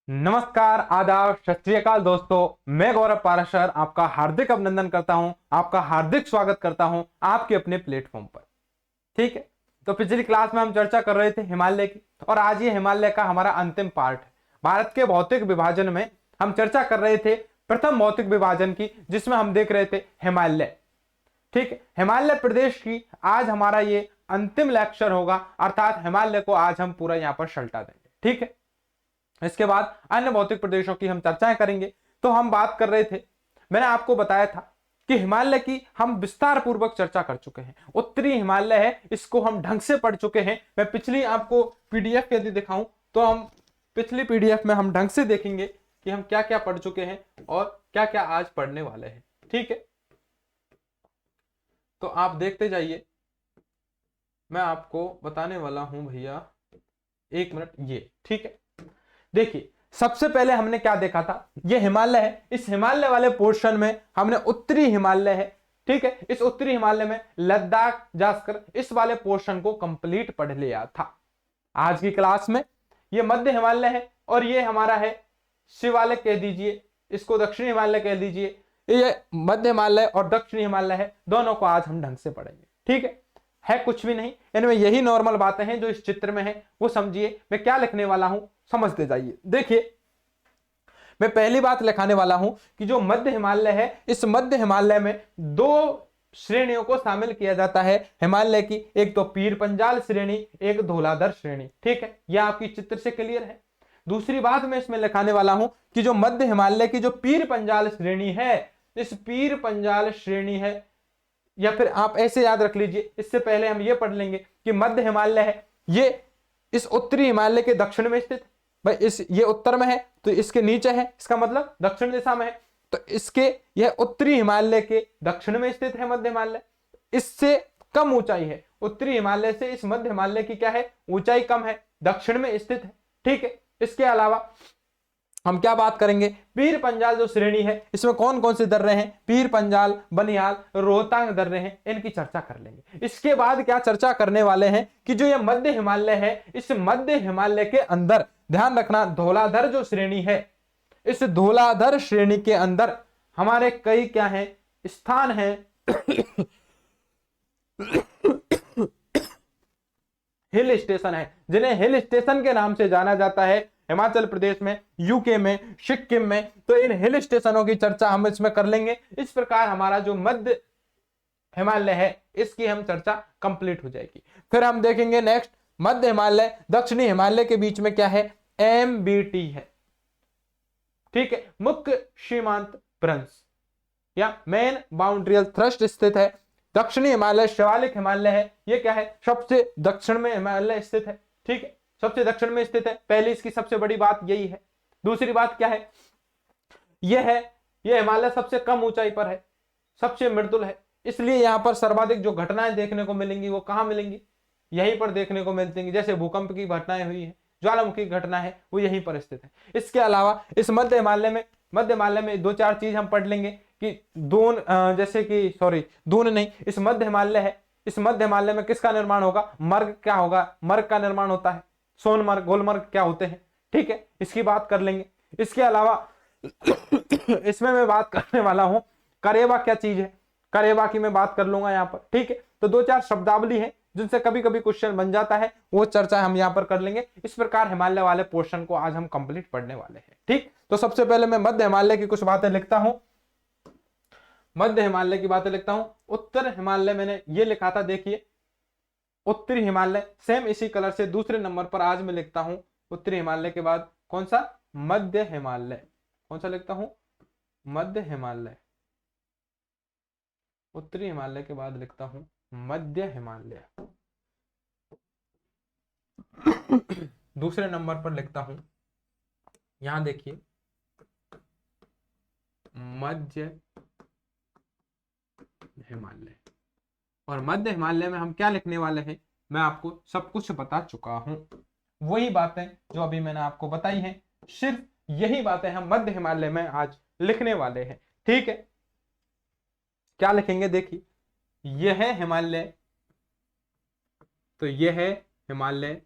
नमस्कार, आदाब, सत श्री अकाल दोस्तों। मैं गौरव पाराशर आपका हार्दिक अभिनंदन करता हूं, आपका हार्दिक स्वागत करता हूं आपके अपने प्लेटफॉर्म पर। ठीक है, तो पिछली क्लास में हम चर्चा कर रहे थे हिमालय की, और आज ये हिमालय का हमारा अंतिम पार्ट है। भारत के भौतिक विभाजन में हम चर्चा कर रहे थे प्रथम भौतिक विभाजन की, जिसमें हम देख रहे थे हिमालय। ठीक है, हिमालय प्रदेश की आज हमारा ये अंतिम लेक्चर होगा, अर्थात हिमालय को आज हम पूरा यहां पर सल्टा देंगे। ठीक है, इसके बाद अन्य भौतिक प्रदेशों की हम चर्चाएं करेंगे। तो हम बात कर रहे थे, मैंने आपको बताया था कि हिमालय की हम विस्तार पूर्वक चर्चा कर चुके हैं। उत्तरी हिमालय है, इसको हम ढंग से पढ़ चुके हैं। मैं पिछली आपको पीडीएफ यदि दिखाऊं तो हम पिछली पीडीएफ में हम ढंग से देखेंगे कि हम क्या क्या पढ़ चुके हैं और क्या क्या आज पढ़ने वाले हैं। ठीक है, तो आप देखते जाइए, मैं आपको बताने वाला हूं भैया, एक मिनट ये। ठीक है, देखिए सबसे पहले हमने क्या देखा था, ये हिमालय है। इस हिमालय वाले पोर्शन में हमने उत्तरी हिमालय है, ठीक है, इस उत्तरी हिमालय में लद्दाख जाकर इस वाले पोर्शन को कंप्लीट पढ़ लिया था। आज की क्लास में ये मध्य हिमालय है और ये हमारा है शिवालय कह दीजिए, इसको दक्षिणी हिमालय कह दीजिए। ये मध्य हिमालय और दक्षिणी हिमालय है, दोनों को आज हम ढंग से पढ़ेंगे। ठीक है कुछ भी नहीं, इनमें यही नॉर्मल बातें हैं जो इस चित्र में है, वो समझिए मैं क्या लिखने वाला हूं, समझते जाइए। देखिए, मैं पहली बात लिखाने वाला हूं कि जो मध्य हिमालय है, इस मध्य हिमालय में दो श्रेणियों को शामिल किया जाता है हिमालय की। एक तो पीर पंजाल श्रेणी, एक धौलाधर श्रेणी। ठीक है, यह आपकी चित्र से क्लियर है। दूसरी बात मैं इसमें लिखाने वाला हूं कि जो मध्य हिमालय की जो पीर पंजाल श्रेणी है, इस पीर पंजाल श्रेणी है, या फिर आप ऐसे याद रख लीजिए, इससे पहले हम ये पढ़ लेंगे कि मध्य हिमालय है, ये इस उत्तरी हिमालय के दक्षिण में स्थित। भाई इस ये उत्तर में है तो इसके नीचे है, इसका मतलब दक्षिण दिशा में है, तो इसके यह उत्तरी हिमालय के दक्षिण में स्थित है मध्य हिमालय। इससे कम ऊंचाई है, उत्तरी हिमालय से इस मध्य हिमालय की क्या है, ऊंचाई कम है, दक्षिण में स्थित है। ठीक है, इसके अलावा हम क्या बात करेंगे, पीर पंजाल जो श्रेणी है, इसमें कौन कौन से दर्रे हैं, पीर पंजाल, बनियाल, रोहतांग दर्रे हैं, इनकी चर्चा कर लेंगे। इसके बाद क्या चर्चा करने वाले हैं कि जो ये मध्य हिमालय है, इस मध्य हिमालय के अंदर ध्यान रखना धौलाधर जो श्रेणी है, इस धौलाधर श्रेणी के अंदर हमारे कई क्या है, स्थान है हिल स्टेशन है, जिन्हें हिल स्टेशन के नाम से जाना जाता है हिमाचल प्रदेश में, यूके में, सिक्किम में। तो इन हिल स्टेशनों की चर्चा हम इसमें कर लेंगे। इस प्रकार हमारा जो मध्य हिमालय है, इसकी हम चर्चा कंप्लीट हो जाएगी। फिर हम देखेंगे नेक्स्ट, मध्य हिमालय दक्षिणी हिमालय के बीच में क्या है, एमबीटी है। ठीक है, मुख्य सीमांत भ्रंश या मेन बाउंड्रियल थ्रस्ट स्थित है। दक्षिणी हिमालय शिवालिक हिमालय है, ये क्या है, सबसे दक्षिण में हिमालय स्थित है। ठीक है, सबसे दक्षिण में स्थित है, पहली इसकी सबसे बड़ी बात यही है। दूसरी बात क्या है, यह है, यह हिमालय सबसे कम ऊंचाई पर है, सबसे मृदुल है, इसलिए यहां पर सर्वाधिक जो घटनाएं देखने को मिलेंगी वो कहां मिलेंगी, यहीं पर देखने को मिलती, जैसे भूकंप की घटनाएं हुई है, ज्वालामुखी घटना है, वो यहीं पर स्थित है। इसके अलावा इस मध्य हिमालय में दो चार चीज हम पढ़ लेंगे कि दून, जैसे कि सॉरी दून नहीं, इस मध्य हिमालय है, इस मध्य हिमालय में किसका निर्माण होगा, मर्ग क्या होगा, मर्ग का निर्माण होता है, सोनमर्ग, गुलमर्ग क्या होते हैं। ठीक है, इसकी बात कर लेंगे। इसके अलावा इसमें मैं बात करने वाला हूं करेवा क्या चीज है, करेवा की मैं बात कर लूंगा यहां पर। ठीक है, तो दो चार शब्दावली है जिनसे कभी कभी क्वेश्चन बन जाता है, वो चर्चा हम यहां पर कर लेंगे। इस प्रकार हिमालय वाले पोर्शन को आज हम कंप्लीट पढ़ने वाले हैं। ठीक, तो सबसे पहले मैं मध्य हिमालय की कुछ बातें लिखता हूं, मध्य हिमालय की बातें लिखता हूं। उत्तर हिमालय मैंने ये लिखा था, देखिए उत्तरी हिमालय, सेम इसी कलर से दूसरे नंबर पर आज मैं लिखता हूं उत्तरी हिमालय के बाद कौन सा, मध्य हिमालय। कौन सा लिखता हूं, मध्य हिमालय। उत्तरी हिमालय के बाद लिखता हूं मध्य हिमालय। दूसरे नंबर पर लिखता हूं, यहां देखिए मध्य हिमालय। और मध्य हिमालय में हम क्या लिखने वाले हैं, मैं आपको सब कुछ बता चुका हूं, वही बातें जो अभी मैंने आपको बताई हैं, सिर्फ यही बातें हम मध्य हिमालय में आज लिखने वाले हैं। ठीक है, क्या लिखेंगे, देखिए यह है हिमालय, तो यह है हिमालय,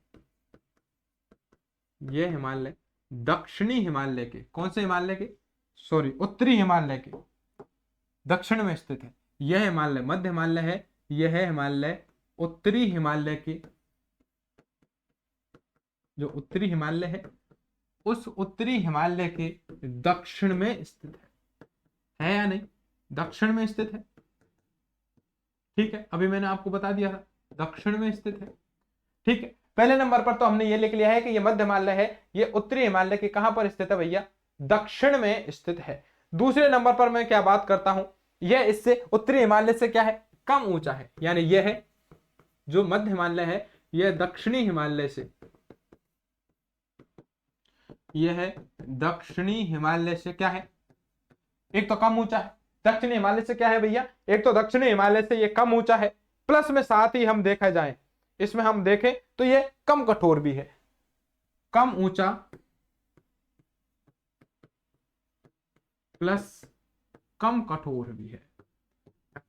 यह हिमालय, दक्षिणी हिमालय के, कौन से हिमालय के, सॉरी उत्तरी हिमालय के दक्षिण में स्थित है। यह हिमालय मध्य हिमालय है, यह है हिमालय उत्तरी हिमालय के, जो उत्तरी हिमालय है उस उत्तरी हिमालय के दक्षिण में स्थित है या नहीं, दक्षिण में स्थित है। ठीक है, अभी मैंने आपको बता दिया था दक्षिण में स्थित है। ठीक है, पहले नंबर पर तो हमने ये लिख लिया है कि ये मध्य हिमालय है, ये उत्तरी हिमालय के कहां पर स्थित है भैया, दक्षिण में स्थित है। दूसरे नंबर पर मैं क्या बात करता हूं, यह इससे उत्तरी हिमालय से क्या है, कम ऊंचा है, यानी यह है जो मध्य हिमालय है यह दक्षिणी हिमालय से, यह है दक्षिणी हिमालय से क्या है, एक तो कम ऊंचा है। दक्षिणी हिमालय से क्या है भैया, एक तो दक्षिणी हिमालय से ये कम ऊंचा है, प्लस में साथ ही हम देखा जाए इसमें हम देखें तो ये कम कठोर भी है, कम ऊंचा प्लस कम कठोर भी है,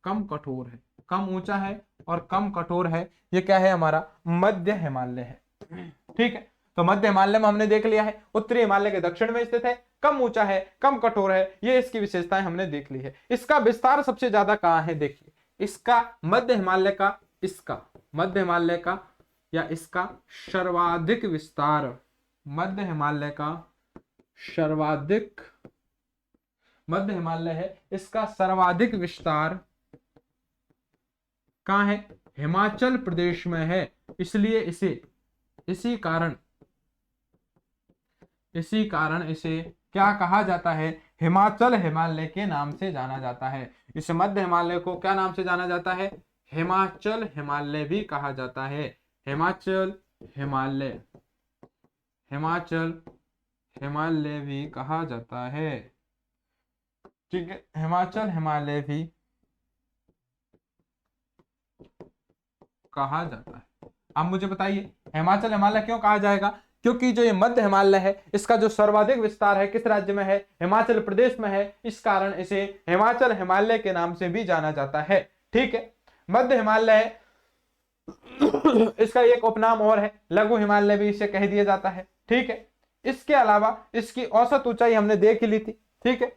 कम कठोर है, कम ऊंचा है और कम कठोर है। ये क्या है, हमारा मध्य हिमालय है। ठीक है, तो मध्य हिमालय में हमने देख लिया है उत्तरी हिमालय के दक्षिण में स्थित है, कम ऊंचा है, कम कठोर है, ये इसकी विशेषताएं हमने देख ली है। इसका विस्तार सबसे ज्यादा कहां है, देखिए इसका मध्य हिमालय का, इसका मध्य हिमालय का या इसका सर्वाधिक विस्तार, मध्य हिमालय का सर्वाधिक, मध्य हिमालय है इसका सर्वाधिक विस्तार कहां है, हिमाचल प्रदेश में है। इसलिए इसे इसी कारण इसे क्या कहा जाता है, हिमाचल हिमालय के नाम से जाना जाता है। इस मध्य हिमालय को क्या नाम से जाना जाता है, हिमाचल हिमालय भी कहा जाता है। हिमाचल हिमालय, हिमाचल हिमालय भी कहा जाता है। ठीक है, हिमाचल हिमालय भी कहा जाता है। अब मुझे बताइए हिमाचल हिमालय क्यों कहा जाएगा, क्योंकि जो ये मध्य हिमालय है इसका जो सर्वाधिक विस्तार है किस राज्य में है, हिमाचल प्रदेश में है, इस कारण इसे हिमाचल हिमालय के नाम से भी जाना जाता है। ठीक है, मध्य हिमालय इसका एक उपनाम और है, लघु हिमालय भी इसे कह दिया जाता है। ठीक है, इसके अलावा इसकी औसत ऊंचाई हमने देख ली थी। ठीक है,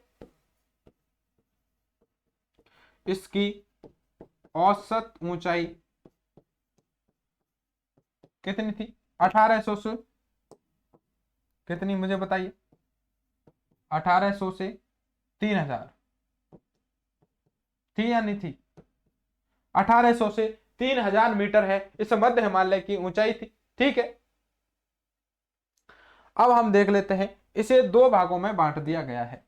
इसकी औसत ऊंचाई कितनी थी, 1800 से कितनी मुझे बताइए, 1800 से 3000 थी या नहीं थी, 1800 से 3000 मीटर है इस मध्य हिमालय की ऊंचाई थी। ठीक है, अब हम देख लेते हैं इसे दो भागों में बांट दिया गया है,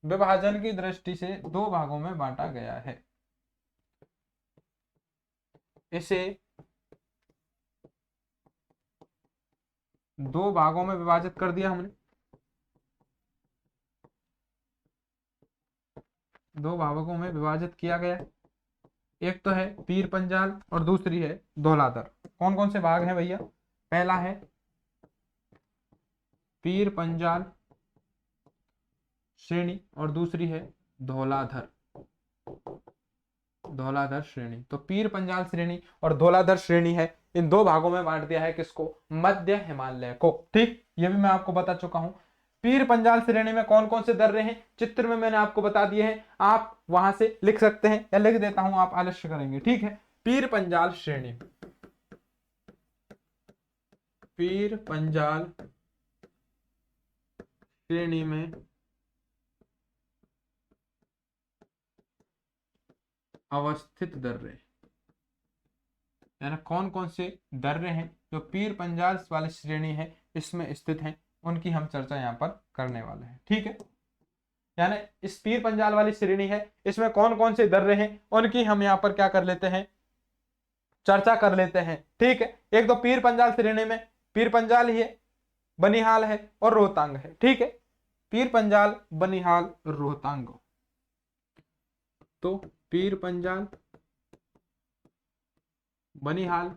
विभाजन की दृष्टि से दो भागों में बांटा गया है। इसे दो भागों में विभाजित कर दिया हमने, दो भागों में विभाजित किया गया। एक तो है पीर पंजाल और दूसरी है धौलाधर। कौन कौन से भाग हैं भैया, पहला है पीर पंजाल श्रेणी और दूसरी है धौलाधर, धौलाधर श्रेणी। तो पीर पंजाल श्रेणी और धौलाधर श्रेणी है, इन दो भागों में बांट दिया है किसको, मध्य हिमालय को। ठीक, ये भी मैं आपको बता चुका हूं। पीर पंजाल श्रेणी में कौन कौन से दर्रे हैं, चित्र में मैंने आपको बता दिए हैं, आप वहां से लिख सकते हैं या लिख देता हूं, आप आलस्य करेंगे। ठीक है, पीर पंजाल श्रेणी, पीर पंजाल श्रेणी में अवस्थित दर्रे, यानी कौन कौन से दर्रे हैं जो पीर पंजाल वाली श्रेणी है इसमें स्थित हैं, उनकी हम चर्चा यहाँ पर करने वाले हैं। ठीक है, यानी इस पीर पंजाल वाली श्रेणी है इसमें कौन कौन से दर्रे हैं उनकी हम यहाँ पर क्या कर लेते हैं, चर्चा कर लेते हैं। ठीक है, एक तो पीर पंजाल श्रेणी में पीर पंजाल ही है, बनिहाल है और रोहतांग है। ठीक है, पीर पंजाल, बनिहाल, रोहतांग। तो पीर पंजाल, बनिहाल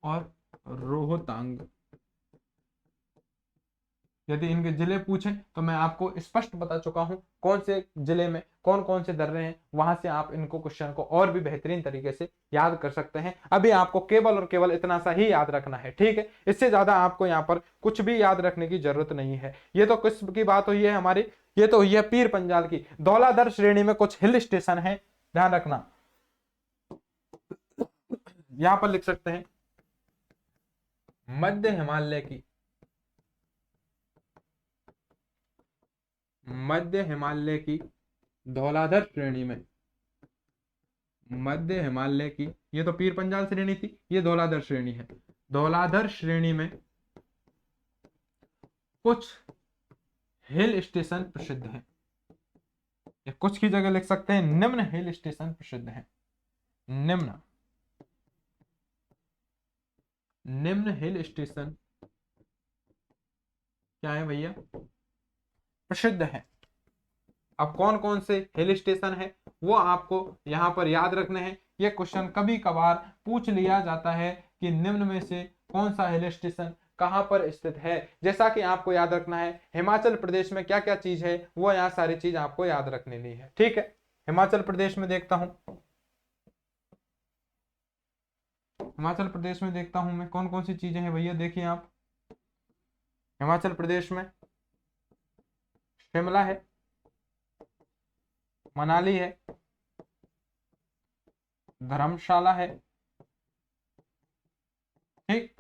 और रोहतांग, यदि इनके जिले पूछें तो मैं आपको स्पष्ट बता चुका हूं कौन से जिले में कौन कौन से दर्रे हैं, वहां से आप इनको क्वेश्चन को और भी बेहतरीन तरीके से याद कर सकते हैं। अभी आपको केवल और केवल इतना सा ही याद रखना है, ठीक है। इससे ज्यादा आपको यहाँ पर कुछ भी याद रखने की जरूरत नहीं है। ये तो किस की बात हुई है हमारी, ये तो हुई है पीर पंजाल की। धौलाधर श्रेणी में कुछ हिल स्टेशन है, ध्यान रखना। यहां पर लिख सकते हैं मध्य हिमालय की, मध्य हिमालय की धौलाधर श्रेणी में, मध्य हिमालय की, ये तो पीर पंजाल श्रेणी थी, ये धौलाधर श्रेणी है। धौलाधर श्रेणी में कुछ हिल स्टेशन प्रसिद्ध हैं, या कुछ की जगह लिख सकते हैं निम्न हिल स्टेशन प्रसिद्ध हैं। निम्न, निम्न हिल स्टेशन क्या है भैया, प्रसिद्ध है। अब कौन कौन से हिल स्टेशन है वो आपको यहां पर याद रखने हैं। ये क्वेश्चन कभी कभार पूछ लिया जाता है कि निम्न में से कौन सा हिल स्टेशन कहां पर स्थित है। जैसा कि आपको याद रखना है हिमाचल प्रदेश में क्या क्या चीज है, वो यहाँ सारी चीज आपको याद रखने ली है, ठीक है। हिमाचल प्रदेश में देखता हूं, हिमाचल प्रदेश में देखता हूं मैं कौन कौन सी चीजें हैं भैया। देखिए आप, हिमाचल प्रदेश में शिमला है, मनाली है, धर्मशाला है, ठीक,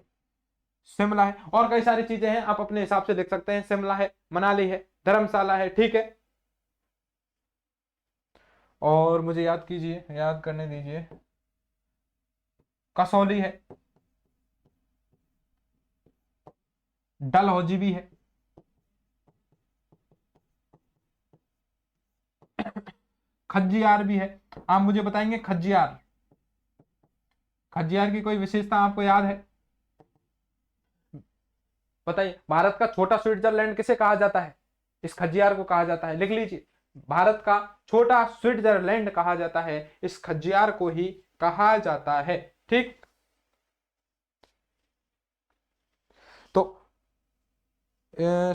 शिमला है, और कई सारी चीजें हैं, आप अपने हिसाब से लिख सकते हैं। शिमला है, मनाली है, धर्मशाला है, ठीक है। और मुझे याद कीजिए, याद करने दीजिए, कसौली है, डलहौजी भी है, खज्जियार भी है। आप मुझे बताएंगे खज्जियार, खज्जियार की कोई विशेषता आपको याद है, बताइए। भारत का छोटा स्विट्जरलैंड किसे कहा जाता है, इस खज्जियार को कहा जाता है, लिख लीजिए। भारत का छोटा स्विट्जरलैंड कहा जाता है, इस खज्जियार को ही कहा जाता है, ठीक। तो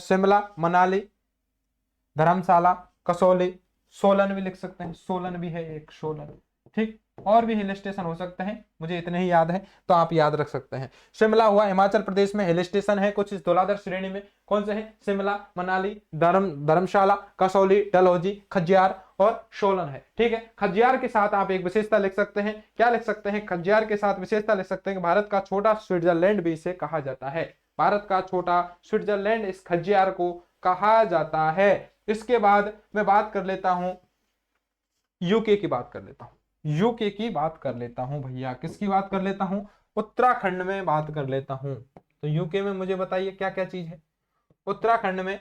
शिमला, मनाली, धर्मशाला, कसौली, सोलन भी लिख सकते हैं, सोलन भी है एक, सोलन, ठीक। और भी हिल स्टेशन हो सकते हैं, मुझे इतने ही याद है तो आप याद रख सकते हैं। शिमला हुआ हिमाचल प्रदेश में, हिल स्टेशन है कुछ इस धौलाधर श्रेणी में, कौन से हैं, शिमला, मनाली, धर्मशाला, कसौली, डलहौजी, खज्जियार और सोलन है, ठीक है। खज्जियार के साथ आप एक विशेषता लिख सकते हैं, क्या लिख सकते हैं, खज्जियार के साथ विशेषता लिख सकते हैं कि भारत का छोटा स्विट्जरलैंड भी इसे कहा जाता है। भारत का छोटा स्विट्जरलैंड इस खज्जियार को कहा जाता है। इसके बाद मैं बात कर लेता हूं यूके की, बात कर लेता हूं यूके की, बात कर लेता हूं भैया। किसकी बात कर लेता हूं, उत्तराखंड में बात कर लेता हूं। तो यूके में मुझे बताइए क्या क्या चीज है उत्तराखंड में।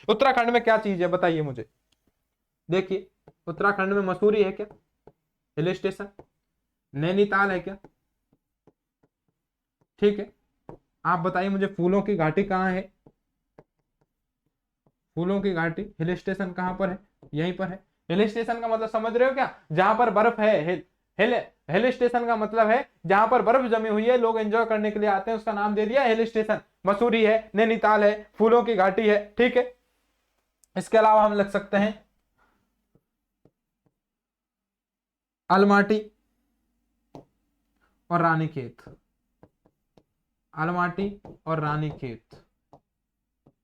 उत्तराखंड में क्या चीज है बताइए मुझे। देखिए उत्तराखंड में मसूरी है क्या, हिल स्टेशन, नैनीताल है क्या, ठीक है। आप बताइए मुझे फूलों की घाटी कहाँ है, फूलों की घाटी हिल स्टेशन कहां पर है, यहीं पर है। हिल स्टेशन का मतलब समझ रहे हो क्या, जहां पर बर्फ है। हिल हिल स्टेशन का मतलब है जहां पर बर्फ जमी हुई है, लोग एंजॉय करने के लिए आते हैं, उसका नाम दे दिया हिल स्टेशन। मसूरी है, नैनीताल है, फूलों की घाटी है, ठीक है। इसके अलावा हम लिख सकते हैं अलमाटी और रानीखेत, अलमाटी और रानीखेत,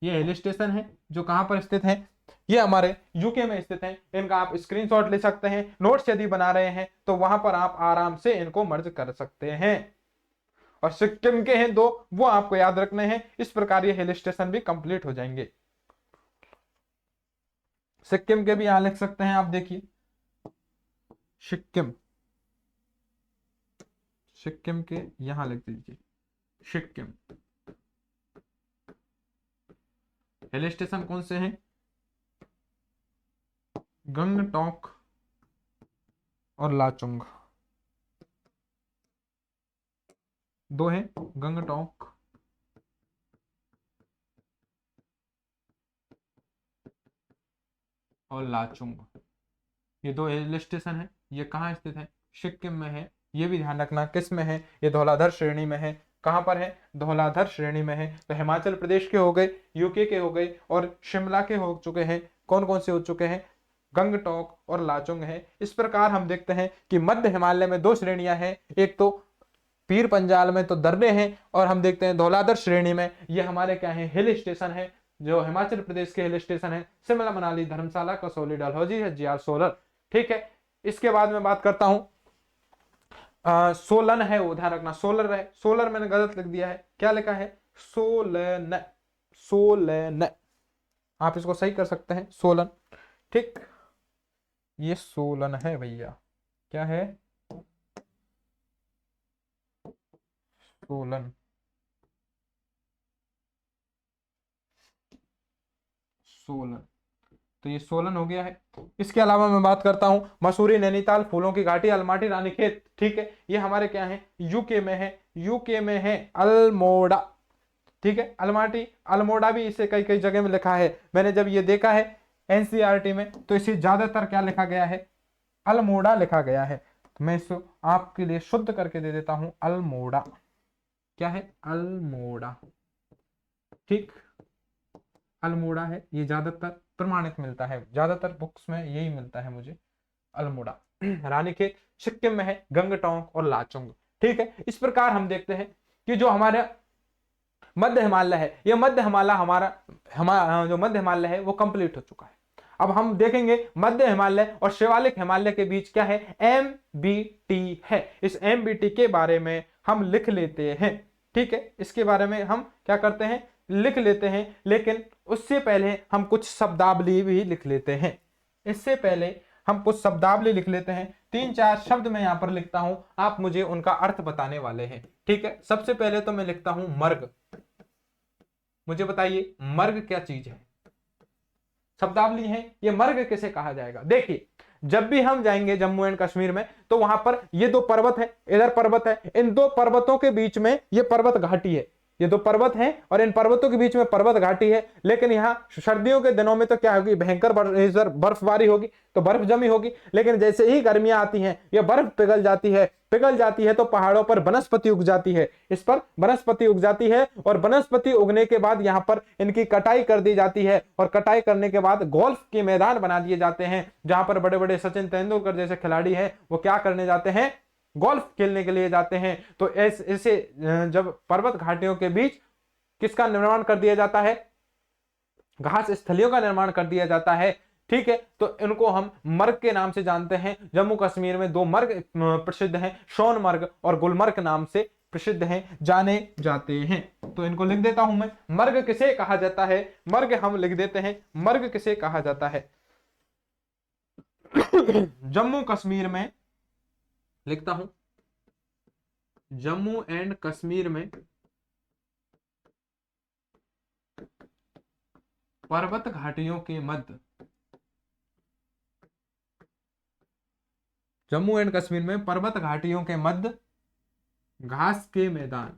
ये हिल स्टेशन है जो कहां पर स्थित है, ये हमारे यूके में स्थित है। इनका आप स्क्रीनशॉट ले सकते हैं, नोट्स यदि बना रहे हैं तो वहां पर आप आराम से इनको मर्ज कर सकते हैं। और सिक्किम के हैं दो, वो आपको याद रखने हैं। इस प्रकार ये हिल स्टेशन भी कंप्लीट हो जाएंगे। सिक्किम के भी यहां लिख सकते हैं आप, देखिए सिक्किम, सिक्किम के यहां लिख दीजिए सिक्किम। हिल स्टेशन कौन से हैं, गंगटोक और लाचुंग, दो हैं, गंगटोक और लाचुंग, ये दो हिल स्टेशन है। ये कहाँ स्थित है, सिक्किम में है। ये भी ध्यान रखना किस में है, ये धौलाधर श्रेणी में है। कहां पर है, धौलाधर श्रेणी में है। तो हिमाचल प्रदेश के हो गए, यूके के हो गए, और शिमला के हो चुके हैं। कौन कौन से हो चुके हैं, गंगटोक और लाचुंग है। इस प्रकार हम देखते हैं कि मध्य हिमालय में दो श्रेणियां हैं, एक तो पीर पंजाल में तो दर्रे हैं, और हम देखते हैं धौलाधर श्रेणी में ये हमारे क्या है, हिल स्टेशन है, जो हिमाचल प्रदेश के हिल स्टेशन है, शिमला, मनाली, धर्मशाला, कसौली, डलहौजी, हज्जियार, सोलन। ठीक है, इसके बाद में बात करता हूं सोलन है, वो ध्यान रखना, सोलर है, सोलर मैंने गलत लिख दिया है, क्या लिखा है, सोलन, सोलन, आप इसको सही कर सकते हैं, सोलन। ठीक, ये सोलन है भैया, क्या है, सोलन, सोलन। तो ये सोलन हो गया है। इसके अलावा मैं बात करता हूं मसूरी, नैनीताल, फूलों की घाटी, अलमाटी, रानीखेत। ठीक है, ये हमारे क्या है, यूके में है, यूके में है अल्मोड़ा। ठीक है, अलमाटी, अल्मोड़ा भी इसे कई कई जगह में लिखा है, मैंने जब ये देखा है एनसीईआरटी में तो इसे ज्यादातर क्या लिखा गया है, अल्मोड़ा लिखा गया है। तो मैं इसको आपके लिए शुद्ध करके दे देता हूं, अल्मोड़ा, क्या है, अल्मोड़ा। ठीक, अल्मोड़ा है, ये ज्यादातर प्रमाणित मिलता है, ज्यादातर बुक्स में यही मिलता है मुझे, अल्मोड़ा। रानीखेत सिक्किम में है, गंगटोक और लाचुंग। ठीक है, इस प्रकार हम देखते हैं कि जो हमारे मध्य हिमालय है, ये मध्य हिमालय हमारा जो मध्य हिमालय है वो कंप्लीट हो चुका है। अब हम देखेंगे मध्य हिमालय और शिवालिक हिमालय के बीच क्या है, MBT है। इस MBT के बारे में हम लिख लेते हैं। ठीक है, इसके बारे में हम क्या करते हैं, लिख लेते हैं, लेकिन उससे पहले हम कुछ शब्दावली भी लिख लेते हैं। इससे पहले हम कुछ शब्दावली लिख लेते हैं, 3-4 शब्द मैं यहां पर लिखता हूं, आप मुझे उनका अर्थ बताने वाले हैं। ठीक है, सबसे पहले तो मैं लिखता हूं मर्ग। मुझे बताइए मर्ग क्या चीज है, शब्दावली है, ये मर्ग किसे कहा जाएगा। देखिए, जब भी हम जाएंगे जम्मू एंड कश्मीर में तो वहां पर ये दो पर्वत है, इधर पर्वत है, इन दो पर्वतों के बीच में ये पर्वत घाटी है, ये दो पर्वत हैं और इन पर्वतों के बीच में पर्वत घाटी है। लेकिन यहाँ सर्दियों के दिनों में तो क्या होगी, भयंकर बर्फबारी होगी, तो बर्फ जमी होगी। लेकिन जैसे ही गर्मियां आती हैं यह बर्फ पिघल जाती है तो पहाड़ों पर वनस्पति उग जाती है, इस पर वनस्पति उग जाती है, और वनस्पति उगने के बाद यहाँ पर इनकी कटाई कर दी जाती है, और कटाई करने के बाद गोल्फ के मैदान बना दिए जाते हैं, जहां पर बड़े बड़े सचिन तेंदुलकर जैसे खिलाड़ी हैं वो क्या करने जाते हैं, गोल्फ खेलने के लिए जाते हैं। तो ऐसे जब पर्वत घाटियों के बीच किसका निर्माण कर दिया जाता है, घास स्थलियों का निर्माण कर दिया जाता है। ठीक है, तो इनको हम मर्ग के नाम से जानते हैं। जम्मू कश्मीर में दो मर्ग प्रसिद्ध हैं, सोनमर्ग और गुलमर्ग नाम से प्रसिद्ध हैं, जाने जाते हैं। तो इनको लिख देता हूं मैं, मर्ग किसे कहा जाता है, मर्ग हम लिख देते हैं, मर्ग किसे कहा जाता है। जम्मू कश्मीर में लिखता हूं, जम्मू एंड कश्मीर में पर्वत घाटियों के मध्य, जम्मू एंड कश्मीर में पर्वत घाटियों के मध्य घास के मैदान,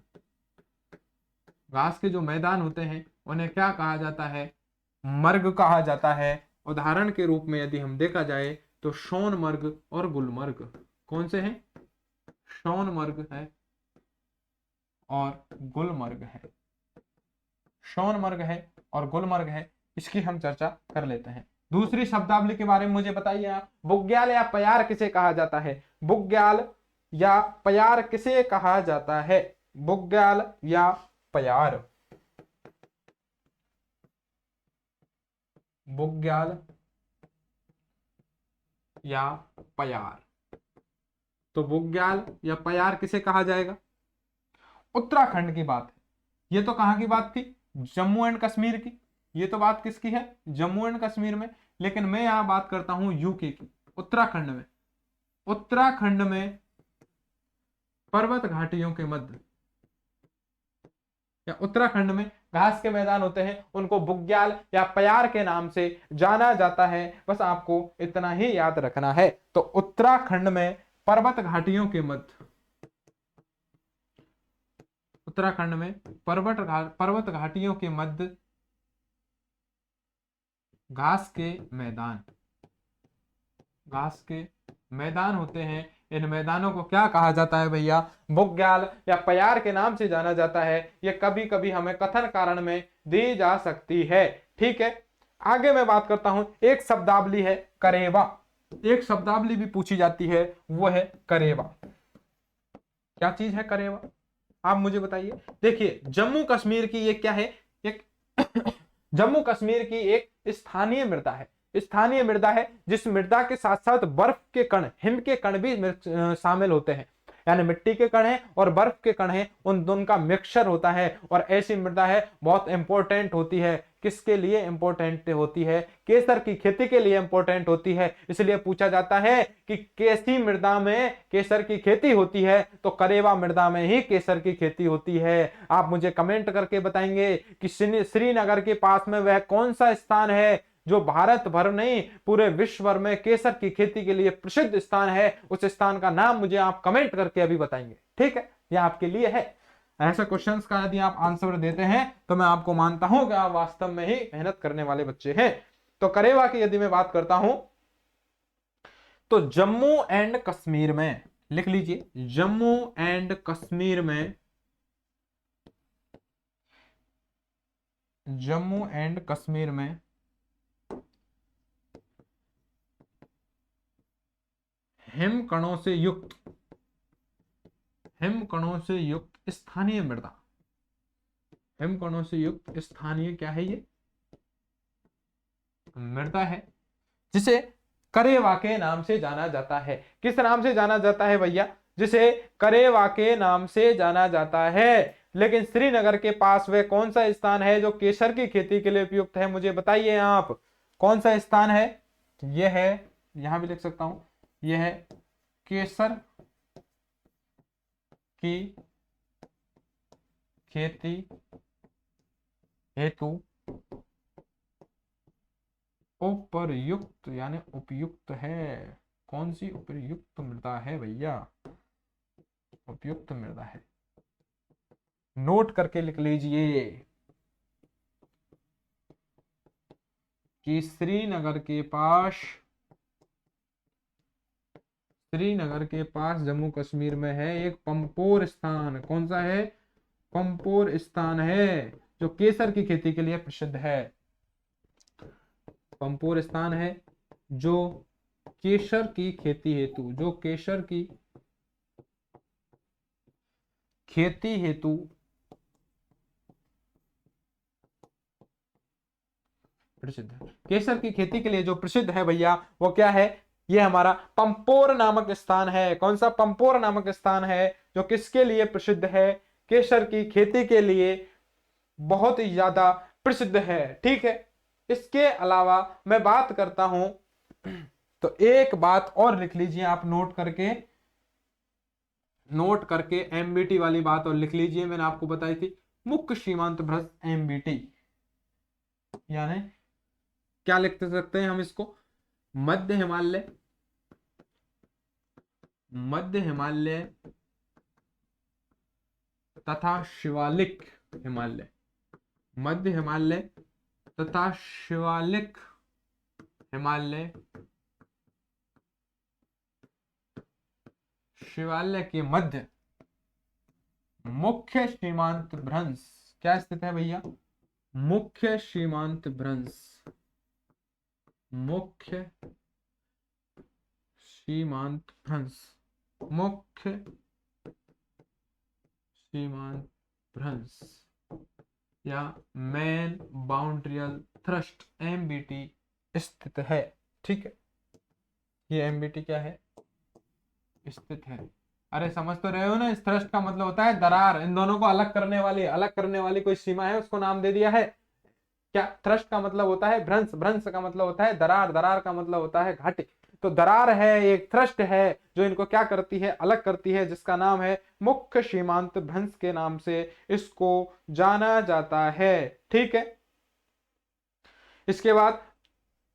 घास के जो मैदान होते हैं उन्हें क्या कहा जाता है, मर्ग कहा जाता है। उदाहरण के रूप में यदि हम देखा जाए तो सोनमर्ग और गुलमर्ग, कौन से हैं, सोनमर्ग है और गुलमर्ग है, सोनमर्ग है और गुलमर्ग है, इसकी हम चर्चा कर लेते हैं। दूसरी शब्दावली के बारे में मुझे बताइए आप, बुग्याल या प्यार किसे कहा जाता है, बुग्याल या प्यार किसे कहा जाता है, बुग्याल या प्यार, बुग्याल या प्यार। तो बुग्याल या प्यार किसे कहा जाएगा, उत्तराखंड की बात है। ये तो कहां की बात थी, जम्मू एंड कश्मीर की, ये तो बात किसकी है, जम्मू एंड कश्मीर में। लेकिन मैं यहां बात करता हूं यूके की, उत्तराखंड में, उत्तराखंड में पर्वत घाटियों के मध्य या उत्तराखंड में घास के मैदान होते हैं, उनको बुग्याल या प्यार के नाम से जाना जाता है। बस आपको इतना ही याद रखना है। तो उत्तराखंड में पर्वत घाटियों के मध्य, उत्तराखंड में पर्वत घाटियों के मध्य घास के मैदान, घास के मैदान होते हैं, इन मैदानों को क्या कहा जाता है भैया? बुग्याल या प्यार के नाम से जाना जाता है। ये कभी कभी हमें कथन कारण में दी जा सकती है। ठीक है, आगे मैं बात करता हूं। एक शब्दावली है करेवा, एक शब्दावली भी पूछी जाती है, वो है करेवा। क्या चीज है करेवा, आप मुझे बताइए। देखिए जम्मू कश्मीर की ये क्या है, एक जम्मू कश्मीर की एक स्थानीय मृदा है, स्थानीय मृदा है, जिस मृदा के साथ साथ बर्फ के कण, हिम के कण भी शामिल होते हैं। यानी मिट्टी के कण हैं और बर्फ के कण हैं, उन दोनों का मिक्सचर होता है। और ऐसी मृदा है, बहुत इंपॉर्टेंट होती है। किसके लिए इंपॉर्टेंट होती है? केसर की खेती के लिए इंपॉर्टेंट होती है। इसलिए पूछा जाता है कि कैसी मृदा में केसर की खेती होती है, तो करेवा मृदा में ही केसर की खेती होती है। आप मुझे कमेंट करके बताएंगे कि श्रीनगर के पास में वह कौन सा स्थान है जो भारत भर नहीं पूरे विश्व भर में केसर की खेती के लिए प्रसिद्ध स्थान है। उस स्थान का नाम मुझे आप कमेंट करके अभी बताएंगे। ठीक है, यह आपके लिए है। ऐसे क्वेश्चंस का यदि आप आंसर देते हैं तो मैं आपको मानता हूं कि आप वास्तव में ही मेहनत करने वाले बच्चे हैं। तो करेवा की यदि मैं बात करता हूं तो जम्मू एंड कश्मीर में, लिख लीजिए, जम्मू एंड कश्मीर में, जम्मू एंड कश्मीर में हिमकणों से युक्त, हिमकणों से युक्त स्थानीय मृदा, हिमकणों से युक्त स्थानीय क्या है, ये मृदा है, जिसे करेवा के नाम से जाना जाता है। किस नाम से जाना जाता है भैया? जिसे करेवा के नाम से जाना जाता है। लेकिन श्रीनगर के पास वह कौन सा स्थान है जो केसर की खेती के लिए उपयुक्त है? मुझे बताइए आप, कौन सा स्थान है? यह है, यहां भी लिख सकता हूं, यह है केसर की खेती हेतु उपयुक्त, यानी उपयुक्त है। कौन सी उपयुक्त मृदा है भैया? उपयुक्त मृदा है, नोट करके लिख लीजिए कि श्रीनगर के पास, श्रीनगर के पास जम्मू कश्मीर में है एक पंपोर स्थान। कौन सा है? पंपोर स्थान है, जो केसर की खेती के लिए प्रसिद्ध है। पंपोर स्थान है जो केसर की खेती हेतु, जो केसर की खेती हेतु प्रसिद्ध है। केसर की खेती के लिए जो प्रसिद्ध है भैया, वो क्या है? ये हमारा पंपोर नामक स्थान है। कौन सा? पंपोर नामक स्थान है, जो किसके लिए प्रसिद्ध है? केसर की खेती के लिए बहुत ही ज्यादा प्रसिद्ध है। ठीक है, इसके अलावा मैं बात करता हूं तो एक बात और लिख लीजिए आप, नोट करके, नोट करके एमबीटी वाली बात और लिख लीजिए। मैंने आपको बताई थी मुख्य सीमांत भ्रष्ट एमबीटी, यानी क्या लिख सकते हैं हम इसको? मध्य हिमालय, मध्य हिमालय तथा शिवालिक हिमालय, मध्य हिमालय तथा शिवालिक हिमालय, शिवालय के मध्य मुख्य सीमांत भ्रंश क्या स्थित है भैया? मुख्य सीमांत भ्रंश, मुख्य सीमांत भ्रंश, मुख्य सीमांत भ्रंश या मेन बाउंड्रियल थ्रस्ट एमबीटी स्थित है। ठीक है, ये एमबीटी क्या है? स्थित है। अरे समझ तो रहे हो ना, इस थ्रस्ट का मतलब होता है दरार। इन दोनों को अलग करने वाली कोई सीमा है, उसको नाम दे दिया है क्या? थ्रस्ट का मतलब होता है भ्रंश, भ्रंश का मतलब होता है दरार, दरार का मतलब होता है घाटी। तो दरार है, एक थ्रस्ट है जो इनको क्या करती है? अलग करती है, जिसका नाम है मुख्य सीमांत भ्रंश के नाम से इसको जाना जाता है। ठीक है, इसके बाद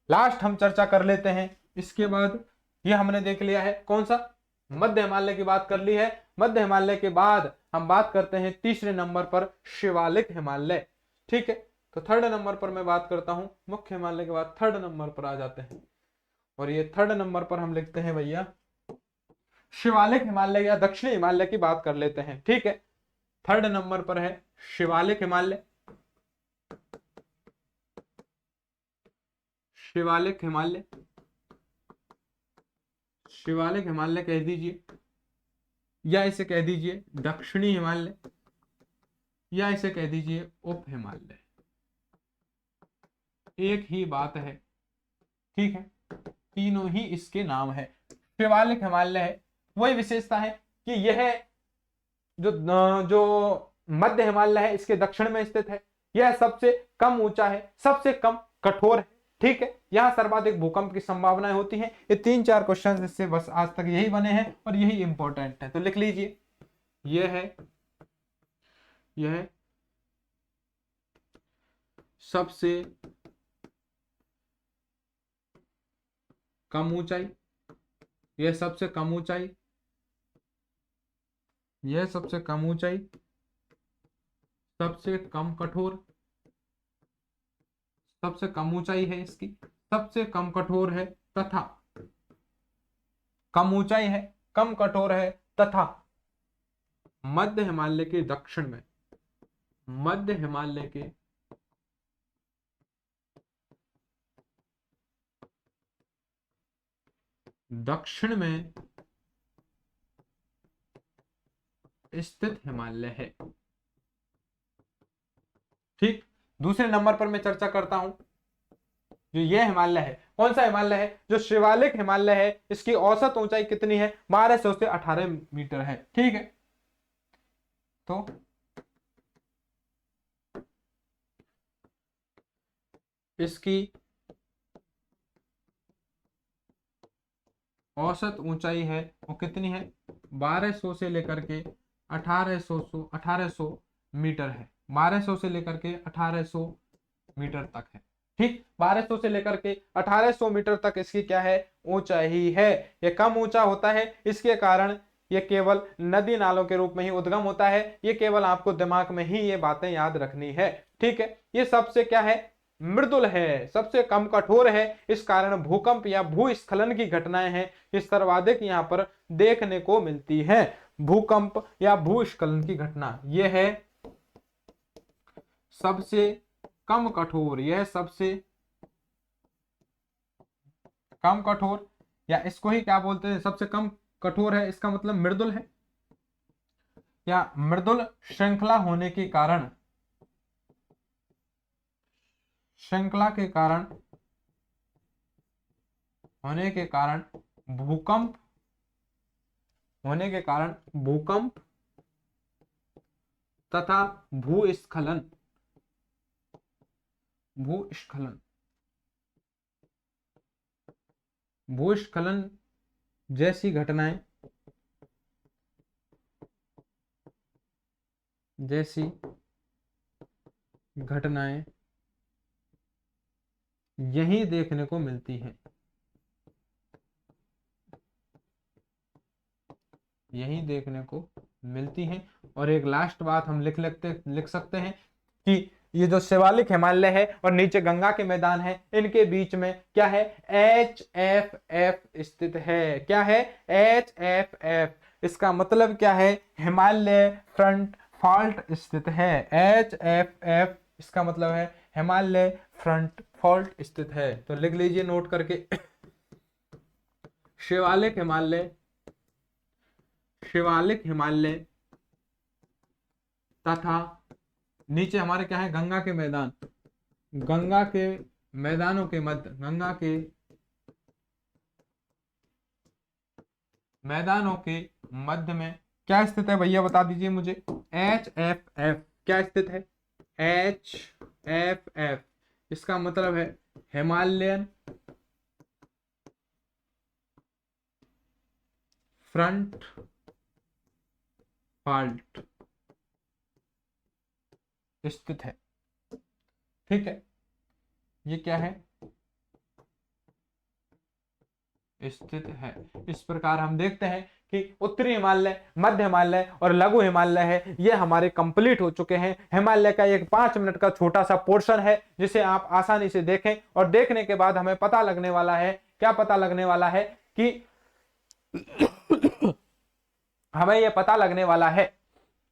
लास्ट हम चर्चा कर लेते हैं। इसके बाद ये हमने देख लिया है कौन सा? मध्य हिमालय की बात कर ली है। मध्य हिमालय के बाद हम बात करते हैं तीसरे नंबर पर शिवालिक हिमालय। ठीक है, तो थर्ड नंबर पर मैं बात करता हूं, मुख्य हिमालय के बाद थर्ड नंबर पर आ जाते हैं, और ये थर्ड नंबर पर हम लिखते हैं भैया शिवालिक हिमालय या दक्षिणी हिमालय की बात कर लेते हैं। ठीक है, थर्ड नंबर पर है शिवालिक हिमालय। शिवालिक हिमालय, शिवालिक हिमालय कह दीजिए, या इसे कह दीजिए दक्षिणी हिमालय, या इसे कह दीजिए उप हिमालय, एक ही बात है। ठीक है, तीनों ही इसके नाम है। शिवालिक हिमालय है, वही विशेषता है कि यह जो जो मध्य हिमालय है इसके दक्षिण में स्थित है। यह सबसे कम ऊंचा है, सबसे कम कठोर है। ठीक है, यहां सर्वाधिक भूकंप की संभावनाएं होती हैं। ये 3-4 क्वेश्चन इससे बस आज तक यही बने हैं और यही इंपॉर्टेंट है, तो लिख लीजिए। यह सबसे कम ऊंचाई, यह सबसे कम ऊंचाई, यह सबसे कम ऊंचाई, सबसे कम कठोर, सबसे कम ऊंचाई है इसकी, सबसे कम कठोर है तथा कम ऊंचाई है, कम कठोर है तथा मध्य हिमालय के दक्षिण में, मध्य हिमालय के दक्षिण में स्थित हिमालय है। ठीक, दूसरे नंबर पर मैं चर्चा करता हूं, जो यह हिमालय है, कौन सा हिमालय है? जो शिवालिक हिमालय है, इसकी औसत ऊंचाई कितनी है? 1200 से 18 मीटर है। ठीक है, तो इसकी औसत ऊंचाई है वो कितनी है? 1200 से लेकर के 1800 मीटर है। 1200 से लेकर के 1800 मीटर तक है। ठीक, 1200 से लेकर के 1800 मीटर तक इसकी क्या है? ऊंचाई है। यह कम ऊंचा होता है, इसके कारण ये केवल नदी नालों के रूप में ही उद्गम होता है। ये केवल आपको दिमाग में ही ये बातें याद रखनी है। ठीक है, ये सबसे क्या है? मृदुल है, सबसे कम कठोर है। इस कारण भूकंप या भूस्खलन की घटनाएं हैं ये सर्वाधिक यहाँ पर देखने को मिलती है। भूकंप या भूस्खलन की घटना यह है सबसे कम कठोर, यह सबसे कम कठोर, या इसको ही क्या बोलते हैं? सबसे कम कठोर है, इसका मतलब मृदुल है, या मृदुल श्रृंखला होने के कारण, श्रृंखला के कारण होने के कारण भूकंप होने के कारण भूकंप तथा भूस्खलन भूस्खलन भूस्खलन जैसी घटनाएं यही देखने को मिलती हैं, यही देखने को मिलती हैं। और एक लास्ट बात हम लिख सकते हैं कि ये जो शिवालिक हिमालय है और नीचे गंगा के मैदान है, इनके बीच में क्या है? HFF स्थित है। क्या है? HFF। इसका मतलब क्या है? हिमालय फ्रंट फॉल्ट स्थित है। HFF इसका मतलब है हिमालय फ्रंट फॉल्ट स्थित है। तो लिख लीजिए नोट करके, शिवालिक हिमालय तथा नीचे हमारे क्या है? गंगा के मैदान, गंगा के मैदानों के मध्य, गंगा के मैदानों के मध्य में क्या स्थित है भैया? बता दीजिए मुझे। HFF क्या स्थित है? HFF इसका मतलब है हिमालयन फ्रंट फॉल्ट स्थित है। ठीक है, ये क्या है? स्थित है। इस प्रकार हम देखते हैं कि उत्तरी हिमालय, मध्य हिमालय और लघु हिमालय है, ये हमारे कंप्लीट हो चुके हैं। हिमालय का एक 5 मिनट का छोटा सा पोर्शन है जिसे आप आसानी से देखें, और देखने के बाद हमें पता लगने वाला है, क्या पता लगने वाला है कि हमें यह पता लगने वाला है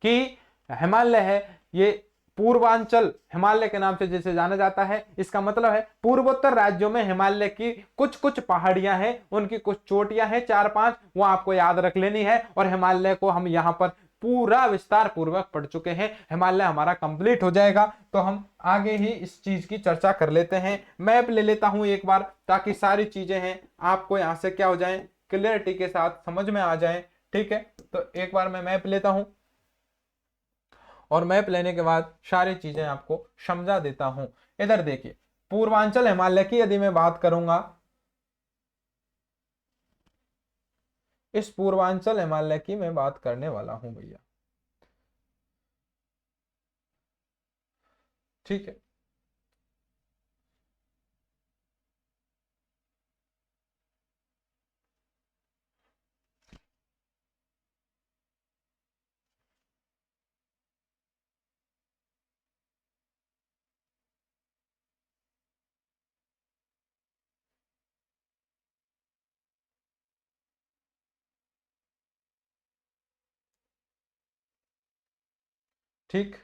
कि हिमालय है ये पूर्वांचल हिमालय के नाम से जैसे जाना जाता है। इसका मतलब है पूर्वोत्तर राज्यों में हिमालय की कुछ कुछ पहाड़ियां हैं, उनकी कुछ चोटियां हैं, 4-5, वो आपको याद रख लेनी है। और हिमालय को हम यहां पर पूरा विस्तार पूर्वक पढ़ चुके हैं। हिमालय हमारा कंप्लीट हो जाएगा तो हम आगे ही इस चीज की चर्चा कर लेते हैं। मैप ले लेता हूं एक बार, ताकि सारी चीजें हैं आपको यहां से क्या हो जाए, क्लियरिटी के साथ समझ में आ जाए। ठीक है, तो एक बार मैं मैप लेता हूं और मैप लेने के बाद सारी चीजें आपको समझा देता हूं। इधर देखिए, पूर्वांचल हिमालय की यदि मैं बात करूंगा, इस पूर्वांचल हिमालय की मैं बात करने वाला हूं भैया। ठीक है, ठीक,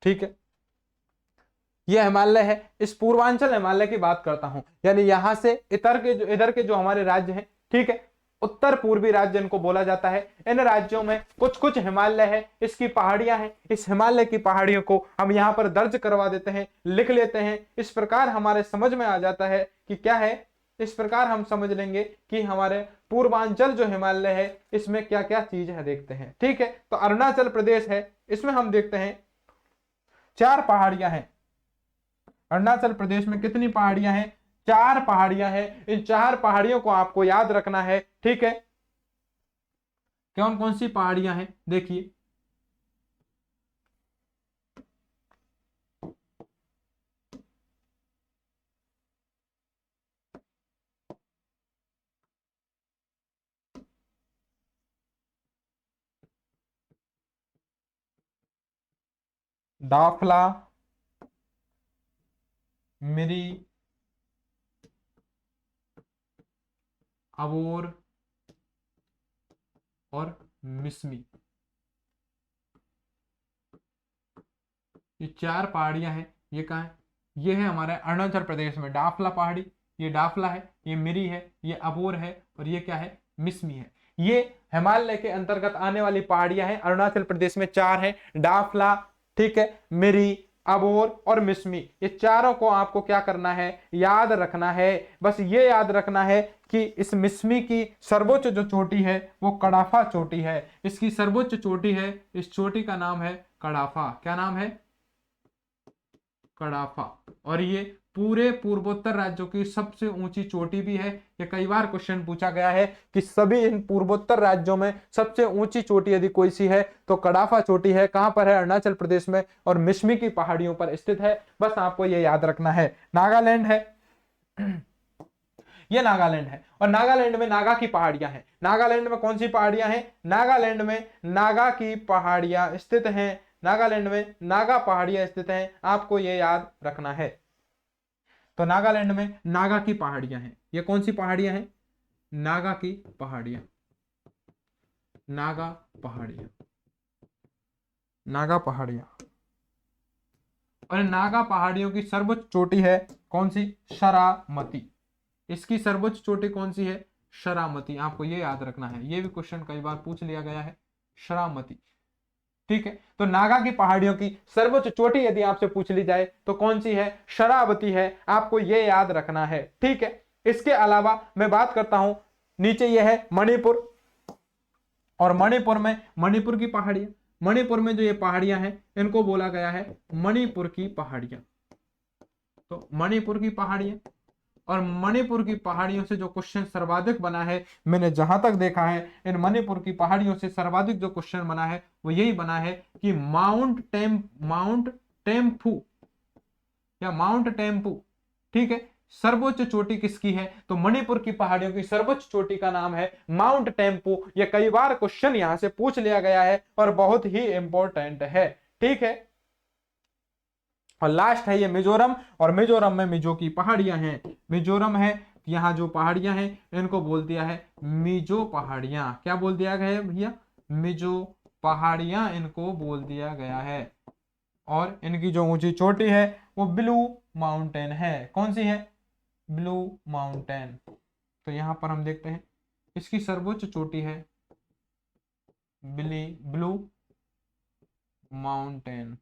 ठीक है। यह हिमालय है, इस पूर्वांचल हिमालय की बात करता हूं, यानी यहां से इधर के जो हमारे राज्य हैं, ठीक है, उत्तर पूर्वी राज्य इनको बोला जाता है। इन राज्यों में कुछ कुछ हिमालय है, इसकी पहाड़ियां हैं। इस हिमालय की पहाड़ियों को हम यहां पर दर्ज करवा देते हैं, लिख लेते हैं। इस प्रकार हमारे समझ में आ जाता है कि क्या है, इस प्रकार हम समझ लेंगे कि हमारे पूर्वांचल जो हिमालय है इसमें क्या क्या चीज है, देखते हैं। ठीक है, तो अरुणाचल प्रदेश है, इसमें हम देखते हैं 4 पहाड़ियां हैं। अरुणाचल प्रदेश में कितनी पहाड़ियां हैं? 4 पहाड़ियां हैं। इन 4 पहाड़ियों को आपको याद रखना है। ठीक है, कौन कौन सी पहाड़ियां हैं देखिए, दाफला, मिरी, अबोर और मिसमी। ये 4 पहाड़ियां हैं। ये कहाँ है? ये है हमारे अरुणाचल प्रदेश में डाफला पहाड़ी। ये डाफला है, ये मिरी है, ये अबोर है और ये क्या है? मिसमी है। ये हिमालय के अंतर्गत आने वाली पहाड़ियां हैं। अरुणाचल प्रदेश में 4 हैं, डाफला, ठीक है, मिरी, अबोर और मिसमी। ये चारों को आपको क्या करना है? याद रखना है। बस ये याद रखना है कि इस मिसमी की सर्वोच्च जो चोटी है वो कड़ाफा चोटी है। इसकी सर्वोच्च चोटी है, इस चोटी का नाम है कड़ाफा। क्या नाम है? कड़ाफा। और ये पूरे पूर्वोत्तर राज्यों की सबसे ऊंची चोटी भी है। ये कई बार क्वेश्चन पूछा गया है कि सभी इन पूर्वोत्तर राज्यों में सबसे ऊंची चोटी यदि कोई सी है तो कड़ाफा चोटी है। कहां पर है? अरुणाचल प्रदेश में और मिसमी की पहाड़ियों पर स्थित है। बस आपको ये याद रखना है। नागालैंड है, ये नागालैंड है और नागालैंड में नागा की पहाड़ियां हैं। नागालैंड में कौन सी पहाड़ियां हैं? नागालैंड में नागा की पहाड़ियां स्थित हैं। नागालैंड में नागा पहाड़ियां स्थित हैं, आपको ये याद रखना है। तो नागालैंड में नागा की पहाड़ियां हैं। ये कौन सी पहाड़ियां हैं? नागा की पहाड़ियां, नागा पहाड़ियां, नागा पहाड़ियां। और नागा पहाड़ियों की सर्वोच्च चोटी है कौन सी? शरामती। इसकी सर्वोच्च चोटी कौन सी है? शरामती। आपको ये याद रखना है, ये भी क्वेश्चन कई बार पूछ लिया गया है, शरामती। ठीक है, तो नागा की पहाड़ियों की सर्वोच्च चोटी यदि आपसे पूछ ली जाए तो कौन सी है? शरावती है। आपको यह याद रखना है। ठीक है, इसके अलावा मैं बात करता हूं, नीचे यह है मणिपुर। और मणिपुर में मणिपुर की पहाड़ियां, मणिपुर में जो ये पहाड़ियां हैं इनको बोला गया है मणिपुर की पहाड़ियां। तो मणिपुर की पहाड़ियां, और मणिपुर की पहाड़ियों से जो क्वेश्चन सर्वाधिक बना है, मैंने जहां तक देखा है, इन मणिपुर की पहाड़ियों से सर्वाधिक जो क्वेश्चन बना है वो यही बना है कि माउंट टेम्पू या माउंट टेम्पू, ठीक है, सर्वोच्च चोटी किसकी है? तो मणिपुर की पहाड़ियों की सर्वोच्च चोटी का नाम है माउंट टेम्पू। ये कई बार क्वेश्चन यहां से पूछ लिया गया है और बहुत ही इंपॉर्टेंट है, ठीक है। और लास्ट है ये मिजोरम, और मिजोरम में मिजो की पहाड़ियां हैं, मिजोरम है, यहाँ जो पहाड़ियां हैं इनको बोल दिया है मिजो पहाड़ियां। क्या बोल दिया गया है भैया? मिजो पहाड़ियां इनको बोल दिया गया है। और इनकी जो ऊंची चोटी है वो ब्लू माउंटेन है। कौन सी है? Blue mountain. तो यहां पर हम देखते हैं इसकी सर्वोच्च चोटी है ब्लू माउंटेन,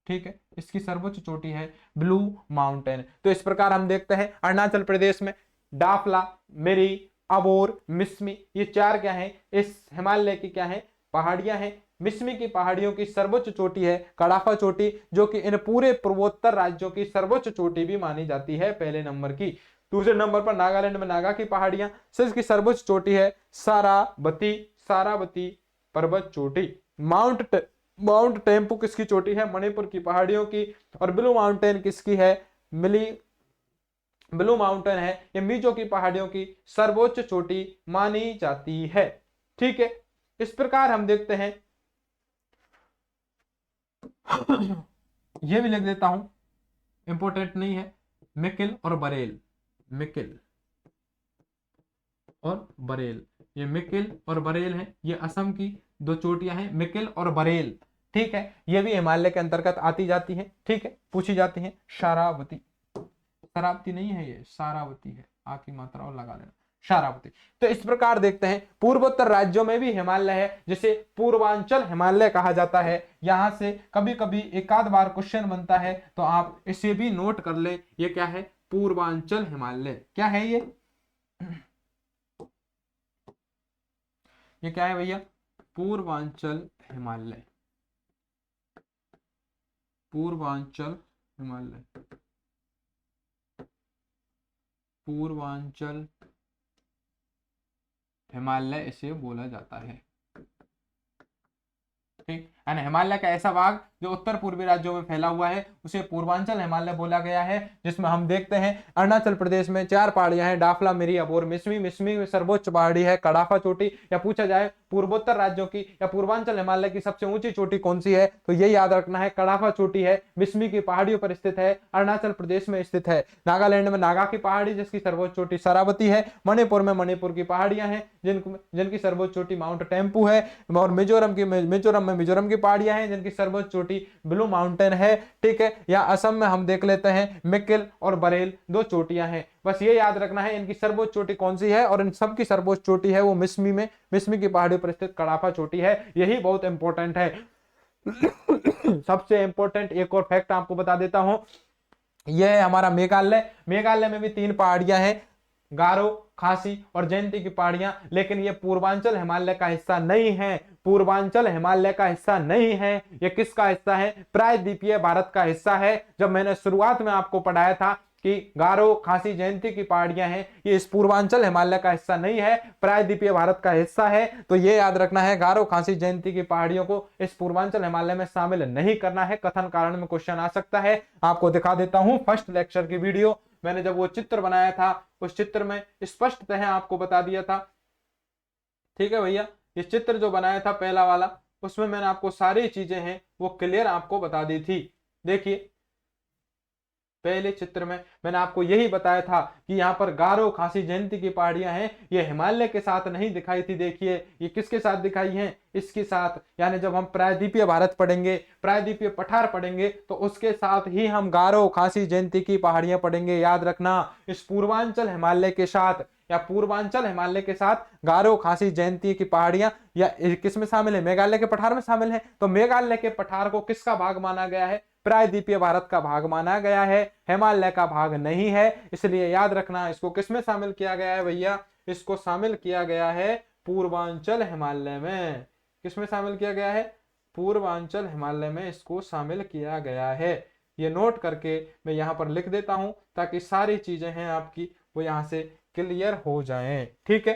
ठीक है, इसकी सर्वोच्च चोटी है ब्लू माउंटेन। तो इस प्रकार हम देखते हैं अरुणाचल प्रदेश में डाफला, मिरी, अबोर, मिस्मी, ये चार क्या है? इस हिमालय की क्या है? पहाड़ियां हैं। मिस्मी की पहाड़ियों की सर्वोच्च चोटी है कड़ाफा चोटी, जो कि इन पूरे पूर्वोत्तर राज्यों की सर्वोच्च चोटी भी मानी जाती है, पहले नंबर की। दूसरे नंबर पर नागालैंड में नागा की पहाड़ियां, इसकी सर्वोच्च चोटी है सारावती पर्वत चोटी। माउंट टेम्पू किसकी चोटी है? मणिपुर की पहाड़ियों की। और ब्लू माउंटेन किसकी है? ब्लू माउंटेन है, ये मिजो की पहाड़ियों की सर्वोच्च चोटी मानी जाती है, ठीक है। इस प्रकार हम देखते हैं ये भी लिख देता हूं, इंपॉर्टेंट नहीं है, मिकिल और बरेल, मिकिल और बरेल, ये मिकिल और बरेल है, ये असम की दो चोटियां हैं, मिकिल और बरेल, ठीक है। ये भी हिमालय के अंतर्गत आती जाती है, ठीक है, पूछी जाती है। शारावती, शरावती नहीं है, ये सारावती है, आ की मात्रा और लगा लेना, शारावती। तो इस प्रकार देखते हैं पूर्वोत्तर राज्यों में भी हिमालय है, जिसे पूर्वांचल हिमालय कहा जाता है। यहां से कभी कभी एक आध बार क्वेश्चन बनता है, तो आप इसे भी नोट कर ले। ये क्या है? पूर्वांचल हिमालय। क्या है ये? ये क्या है भैया? पूर्वांचल हिमालय, पूर्वांचल हिमालय, पूर्वांचल हिमालय इसे बोला जाता है, ठीक। यानी हिमालय का ऐसा भाग जो उत्तर पूर्वी राज्यों में फैला हुआ है उसे पूर्वांचल हिमालय बोला गया है, जिसमें हम देखते हैं अरुणाचल प्रदेश में चार पहाड़ियां हैं, डाफला, मिरी, अबोर, मिस्मी। मिस्मी में सर्वोच्च पहाड़ी है कड़ाफा चोटी। या पूछा जाए पूर्वोत्तर राज्यों की या पूर्वांचल हिमालय की सबसे ऊंची चोटी कौन सी है, तो ये याद रखना है कड़ाफा चोटी है, मिस्मी की पहाड़ियों पर स्थित है, अरुणाचल प्रदेश में स्थित है। नागालैंड में नागा की पहाड़ी जिसकी सर्वोच्च चोटी शरावती है। मणिपुर में मणिपुर की पहाड़ियां हैं जिनकी सर्वोच्च चोटी माउंट टेम्पू है। और मिजोरम में मिजोरम की पहाड़ियां हैं जिनकी सर्वोच्च चोटी ब्लू माउंटेन है, ठीक है। या असम में हम देख लेते हैं मिकिल और बरेल, दो चोटियां हैं। बस ये याद रखना है इनकी सर्वोच्च चोटी कौन सी है, और इन सब की सर्वोच्च चोटी है वो मिस्मी की पहाड़ी पर स्थित कड़ाफा चोटी है। यही बहुत इंपॉर्टेंट है। सबसे इंपॉर्टेंट एक और फैक्ट आपको बता देता हूं, यह है हमारा मेघालय। मेघालय में भी तीन पहाड़ियां हैं, गारो, खासी और जयंती की पहाड़ियां, लेकिन ये पूर्वांचल हिमालय का हिस्सा नहीं है। पूर्वांचल हिमालय का हिस्सा नहीं है। ये किसका हिस्सा है? प्रायद्वीपीय भारत का हिस्सा है। जब मैंने शुरुआत में आपको पढ़ाया था कि गारो, खासी, जयंती की पहाड़ियां हैं, ये इस पूर्वांचल हिमालय का हिस्सा नहीं है, प्रायद्वीपीय भारत का हिस्सा है। तो ये याद रखना है, गारो, खासी, जयंती की पहाड़ियों को इस पूर्वांचल हिमालय में शामिल नहीं करना है। कथन कारण में क्वेश्चन आ सकता है। आपको दिखा देता हूं फर्स्ट लेक्चर की वीडियो, मैंने जब वो चित्र बनाया था उस चित्र में स्पष्टतः आपको बता दिया था, ठीक है भैया। ये चित्र जो बनाया था पहला वाला, उसमें मैंने आपको सारी चीजें हैं वो क्लियर आपको बता दी थी। देखिए पहले चित्र में मैंने आपको यही बताया था कि यहाँ पर गारो, खासी, जयंती की पहाड़ियां हैं, ये हिमालय के साथ नहीं दिखाई थी। देखिए ये किसके साथ दिखाई हैं? इसके साथ। यानी जब हम प्रायद्वीपीय भारत पढ़ेंगे, प्रायद्वीपीय पठार पढ़ेंगे, तो उसके साथ ही हम गारो, खासी, जयंती की पहाड़ियां पढ़ेंगे। याद रखना, इस पूर्वांचल हिमालय के साथ या पूर्वांचल हिमालय के साथ गारो, खासी, जयंती की पहाड़ियां या किसमें शामिल है? मेघालय के पठार में शामिल है। तो मेघालय के पठार को किसका भाग माना गया है? प्रायद्वीपीय भारत का भाग माना गया है, हिमालय का भाग नहीं है। इसलिए याद रखना, इसको किसमें शामिल किया गया है भैया? इसको शामिल किया गया है पूर्वांचल हिमालय में। किसमें शामिल किया गया है? पूर्वांचल हिमालय में इसको शामिल किया गया है। ये नोट करके मैं यहाँ पर लिख देता हूं ताकि सारी चीजें हैं आपकी वो यहाँ से क्लियर हो जाएं। ठीक है,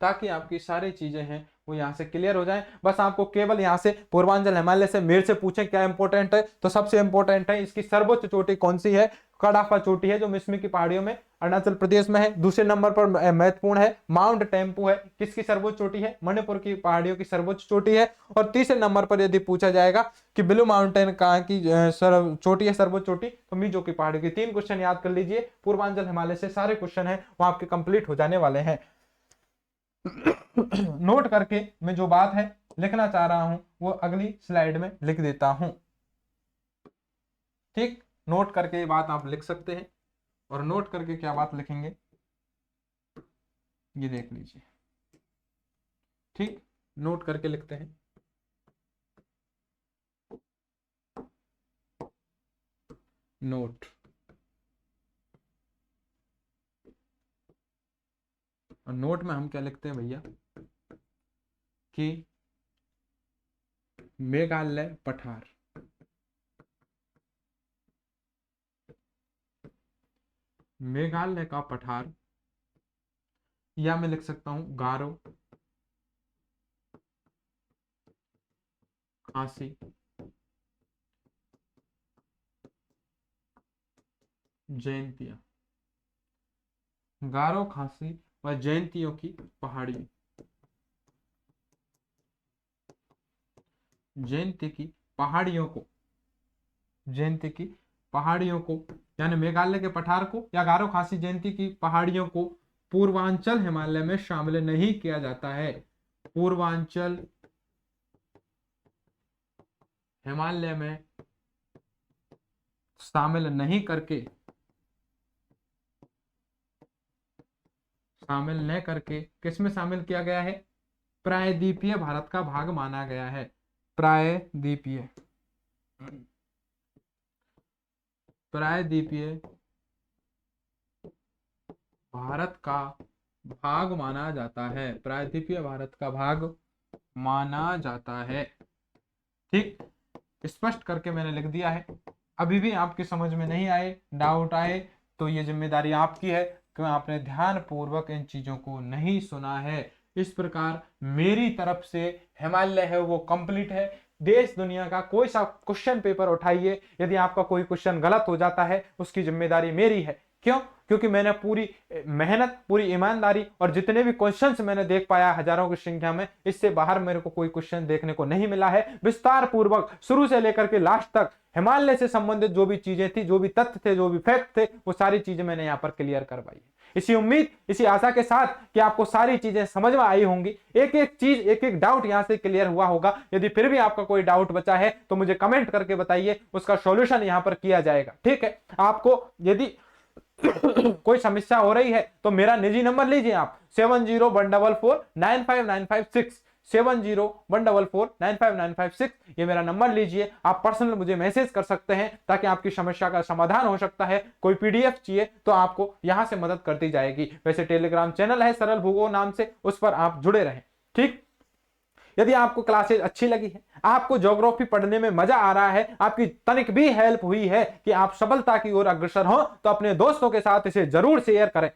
ताकि आपकी सारी चीजें हैं वो यहाँ से क्लियर हो जाएं। बस आपको केवल यहाँ से पूर्वांचल हिमालय से मेरे से पूछें क्या इंपॉर्टेंट है, तो सबसे इंपॉर्टेंट है इसकी सर्वोच्च चोटी कौन सी है। कडाफा चोटी है जो मिसमी की पहाड़ियों में अरुणाचल प्रदेश में है। दूसरे नंबर पर महत्वपूर्ण है माउंट टेम्पू है, किसकी सर्वोच्च चोटी है, मणिपुर की पहाड़ियों की सर्वोच्च चोटी है। और तीसरे नंबर पर यदि पूछा जाएगा कि ब्लू माउंटेन कहाँ की चोटी है, सर्वोच्च चोटी, तो मिजो की पहाड़ियों की। 3 क्वेश्चन याद कर लीजिए, पूर्वांचल हिमालय से सारे क्वेश्चन है वो आपके कंप्लीट हो जाने वाले हैं। नोट करके मैं जो बात है लिखना चाह रहा हूं वो अगली स्लाइड में लिख देता हूं। ठीक, नोट करके ये बात आप लिख सकते हैं। और नोट करके क्या बात लिखेंगे ये देख लीजिए। ठीक, नोट करके लिखते हैं। नोट, और नोट में हम क्या लिखते हैं भैया कि मेघालय पठार, मेघालय का पठार, या मैं लिख सकता हूं गारो, खासी, जयंतिया, गारो, खासी व जयंतियों की पहाड़ी, जयंती की पहाड़ियों को, जयंती की पहाड़ियों को यानी मेघालय के पठार को या गारो खासी जयंती की पहाड़ियों को पूर्वांचल हिमालय में शामिल नहीं किया जाता है। पूर्वांचल हिमालय में शामिल नहीं करके, शामिल न करके किसमें शामिल किया गया है, प्रायद्वीपीय भारत का भाग माना गया है। प्रायद्वीपीय, प्रायद्वीपीय भारत का भाग माना जाता है, प्रायद्वीपीय भारत का भाग माना जाता है। ठीक, स्पष्ट करके मैंने लिख दिया है। अभी भी आपकी समझ में नहीं आए, डाउट आए, तो ये जिम्मेदारी आपकी है कि आपने ध्यान पूर्वक इन चीजों को नहीं सुना है। इस प्रकार मेरी तरफ से हिमालय है वो कंप्लीट है। देश दुनिया का कोई सा क्वेश्चन पेपर उठाइए, यदि आपका कोई क्वेश्चन गलत हो जाता है उसकी जिम्मेदारी मेरी है। क्यों? क्योंकि मैंने पूरी मेहनत, पूरी ईमानदारी और जितने भी क्वेश्चंस मैंने देख पाया हजारों की संख्या में, इससे बाहर मेरे को कोई क्वेश्चन देखने को नहीं मिला है। विस्तार पूर्वक शुरू से लेकर के लास्ट तक हिमालय से संबंधित जो भी चीजें थी, जो भी तथ्य थे, जो भी फैक्ट थे, वो सारी चीजें मैंने यहाँ पर क्लियर करवाई है। इसी उम्मीद, इसी आशा के साथ कि आपको सारी चीजें समझ में आई होंगी, एक एक चीज, एक एक डाउट यहां से क्लियर हुआ होगा। यदि फिर भी आपका कोई डाउट बचा है तो मुझे कमेंट करके बताइए, उसका सॉल्यूशन यहां पर किया जाएगा। ठीक है, आपको यदि कोई समस्या हो रही है तो मेरा निजी नंबर लीजिए आप 7014495956, 7014495956, ये मेरा नंबर लीजिए। आप पर्सनल मुझे मैसेज कर सकते हैं ताकि आपकी समस्या का समाधान हो सकता है। कोई पीडीएफ चाहिए तो आपको यहां से मदद कर दी जाएगी। वैसे टेलीग्राम चैनल है सरल भूगोल नाम से, उस पर आप जुड़े रहें। ठीक, यदि आपको क्लासेज अच्छी लगी है, आपको ज्योग्राफी पढ़ने में मजा आ रहा है, आपकी तनिक भी हेल्प हुई है कि आप सफलता की ओर अग्रसर हो, तो अपने दोस्तों के साथ इसे जरूर शेयर करें।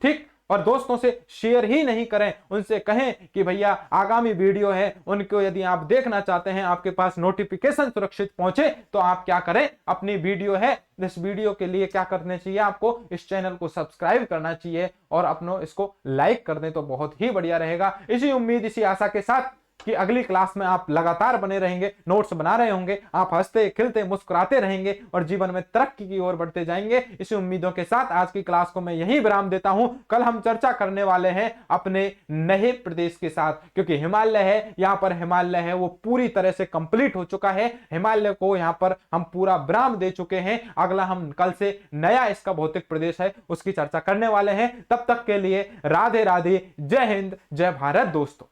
ठीक, और दोस्तों से शेयर ही नहीं करें, उनसे कहें कि भैया आगामी वीडियो है, उनको यदि आप देखना चाहते हैं, आपके पास नोटिफिकेशन सुरक्षित पहुंचे, तो आप क्या करें, अपनी वीडियो है, इस वीडियो के लिए क्या करना चाहिए, आपको इस चैनल को सब्सक्राइब करना चाहिए और अपनों इसको लाइक कर दें तो बहुत ही बढ़िया रहेगा। इसी उम्मीद, इसी आशा के साथ कि अगली क्लास में आप लगातार बने रहेंगे, नोट्स बना रहे होंगे, आप हंसते खिलते मुस्कुराते रहेंगे और जीवन में तरक्की की ओर बढ़ते जाएंगे। इसी उम्मीदों के साथ आज की क्लास को मैं यहीं विराम देता हूं। कल हम चर्चा करने वाले हैं अपने नए प्रदेश के साथ, क्योंकि हिमालय है, यहां पर हिमालय है वो पूरी तरह से कंप्लीट हो चुका है। हिमालय को यहां पर हम पूरा विराम दे चुके हैं। अगला हम कल से नया इसका भौतिक प्रदेश है उसकी चर्चा करने वाले हैं। तब तक के लिए राधे राधे, जय हिंद, जय भारत दोस्तों।